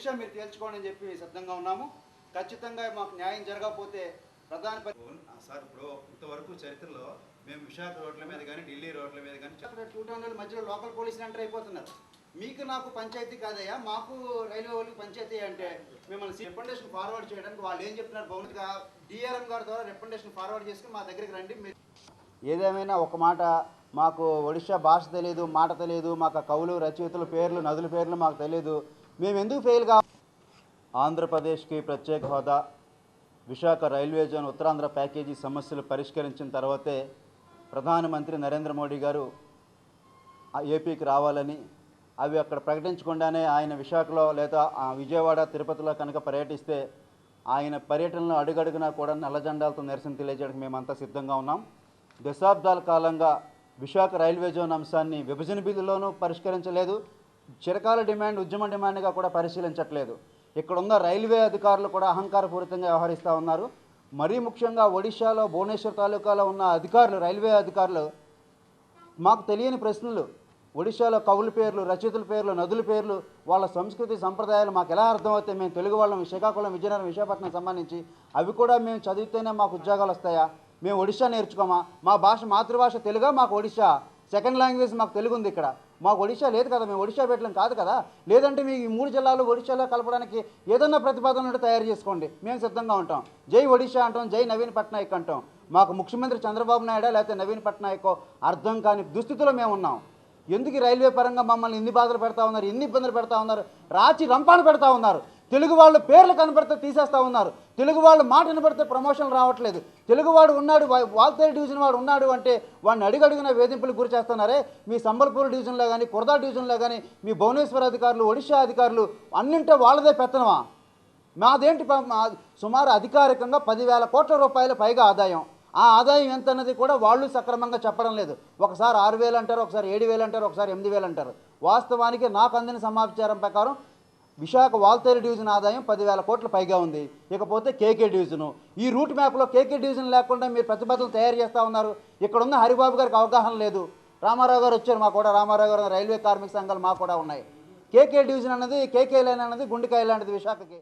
ఒడిషా మీరు తేల్చుకోండి అని చెప్పి సిద్ధంగా ఉన్నాము. ఖచ్చితంగా మాకు న్యాయం జరగకపోతే ప్రధాని సార్ ఇప్పుడు ఇంతవరకు చరిత్రలో మేము విశాఖ రోడ్ల మీద కానీ ఢిల్లీ రోడ్ల మీద కానీ 2 టౌన్ల మధ్యలో లోకల్ పోలీసులు ఎంటర్ అయిపోతున్నారు. మీకు నాకు పంచాయతీ కాదయ్యా, మాకు రైల్వే వాళ్ళకి పంచాయతీ అంటే మిమ్మల్ని రికమెండేషన్ ఫార్వర్డ్ చేయడానికి వాళ్ళు ఏం చెప్తున్నారు, బహుమతిగా డిఆర్ఎం గారి ద్వారా రికమెండేషన్ ఫార్వర్డ్ చేసుకుని మా దగ్గరికి రండి. ఏదేమైనా ఒక మాట, మాకు ఒడిషా భాష తెలియదు, మాట తెలియదు, మాకు కవులు రచయితల పేర్లు నదుల పేర్లు మాకు తెలియదు, మేము ఎందుకు ఫెయిల్ కా ఆంధ్రప్రదేశ్కి ప్రత్యేక హోదా, Visakha railway zone Uttarandhra package సమస్యలు పరిష్కరించిన తర్వాతే ప్రధానమంత్రి నరేంద్ర మోడీ గారు ఏపీకి రావాలని, అవి అక్కడ ప్రకటించకుండానే ఆయన విశాఖలో లేదా విజయవాడ తిరుపతిలో కనుక పర్యటిస్తే ఆయన పర్యటనలో అడుగడుగునా కూడా నల్ల జెండాలతో నిరసన తెలియజేయడానికి మేమంతా సిద్ధంగా ఉన్నాం. దశాబ్దాల కాలంగా విశాఖ రైల్వే జోన్ అంశాన్ని విభజన బిల్లులోనూ పరిష్కరించలేదు, చిరకాల డిమాండ్ ఉద్యమ డిమాండ్గా కూడా పరిశీలించట్లేదు. ఇక్కడున్న రైల్వే అధికారులు కూడా అహంకారపూరితంగా వ్యవహరిస్తూ ఉన్నారు. మరీ ముఖ్యంగా ఒడిశాలో భువనేశ్వర్ తాలూకాలో ఉన్న అధికారులు, రైల్వే అధికారులు మాకు తెలియని ప్రశ్నలు, ఒడిశాలో కవుల పేర్లు, రచయితల పేర్లు, నదుల పేర్లు, వాళ్ళ సంస్కృతి సంప్రదాయాలు మాకు ఎలా అర్థమవుతాయి? మేము తెలుగు వాళ్ళం, శ్రీకాకుళం, విజయనగరం, విశాఖపట్నం సంబంధించి అవి కూడా మేము చదివితేనే మాకు ఉద్యోగాలు వస్తాయా? మేము ఒడిషా నేర్చుకోమా? మా భాష మాతృభాష తెలుగా, మాకు ఒడిషా సెకండ్ లాంగ్వేజ్ మాకు తెలుగు ఉంది. ఇక్కడ మాకు ఒడిషా లేదు కదా, మేము ఒడిషా పెట్టలేం కాదు కదా. లేదంటే మీ 3 జిల్లాలు ఒడిషాలో కలపడానికి ఏదన్నా ప్రతిపాదన తయారు చేసుకోండి, మేము సిద్ధంగా ఉంటాం. జై ఒడిషా అంటాం, జై నవీన్ పట్నాయక్ అంటాం. మాకు ముఖ్యమంత్రి చంద్రబాబు నాయుడు లేకపోతే నవీన్ పట్నాయక్ అర్థం కాని దుస్థితిలో మేము ఉన్నాం. ఎందుకు రైల్వే పరంగా మమ్మల్ని ఇన్ని బాధలు పెడతా ఉన్నారు, ఇన్ని ఇబ్బందులు పెడతా ఉన్నారు, రాచి రంపాను పెడతా ఉన్నారు. తెలుగు వాళ్ళ పేర్లు కనపడితే తీసేస్తూ ఉన్నారు, తెలుగు వాళ్ళ మాట వినపడితే ప్రమోషన్లు రావట్లేదు. తెలుగువాడు ఉన్నాడు, వాల్తేరు డివిజన్ వాడు ఉన్నాడు అంటే వాడిని అడుగడుగున వేధింపులకు గురి చేస్తున్నారే. మీ సంబల్పూర్ డివిజన్లో కానీ, కుర్దా డివిజన్లో కానీ మీ భువనేశ్వర్ అధికారులు, ఒడిషా అధికారులు అన్నింటే వాళ్ళదే పెత్తనమా? మాదేంటి? సుమారు అధికారికంగా 10,000 కోట్ల రూపాయల పైగా ఆదాయం. ఆ ఆదాయం ఎంత అన్నది కూడా వాళ్ళు సక్రమంగా చెప్పడం లేదు. ఒకసారి 6,000 అంటారు, ఒకసారి 7,000 అంటారు, ఒకసారి 8,000 అంటారు. వాస్తవానికి నాకు అందిన సమాచారం ప్రకారం విశాఖ వాల్తేరు డివిజన్ ఆదాయం 10,000 కోట్ల పైగా ఉంది. ఇకపోతే కేకే డివిజను, ఈ రూట్ మ్యాప్లో కేకే డివిజన్ లేకుండా మీరు ప్రతిపాదనలు తయారు చేస్తూ ఉన్నారు. ఇక్కడున్న హరిబాబు గారికి అవగాహన లేదు. రామారావు గారు వచ్చారు, మా కూడా రామారావు గారు, రైల్వే కార్మిక సంఘాలు మా కూడా ఉన్నాయి. కేకే డివిజన్ అన్నది, కేకే లైన్ అన్నది గుండెకాయ లాంటిది విశాఖకి.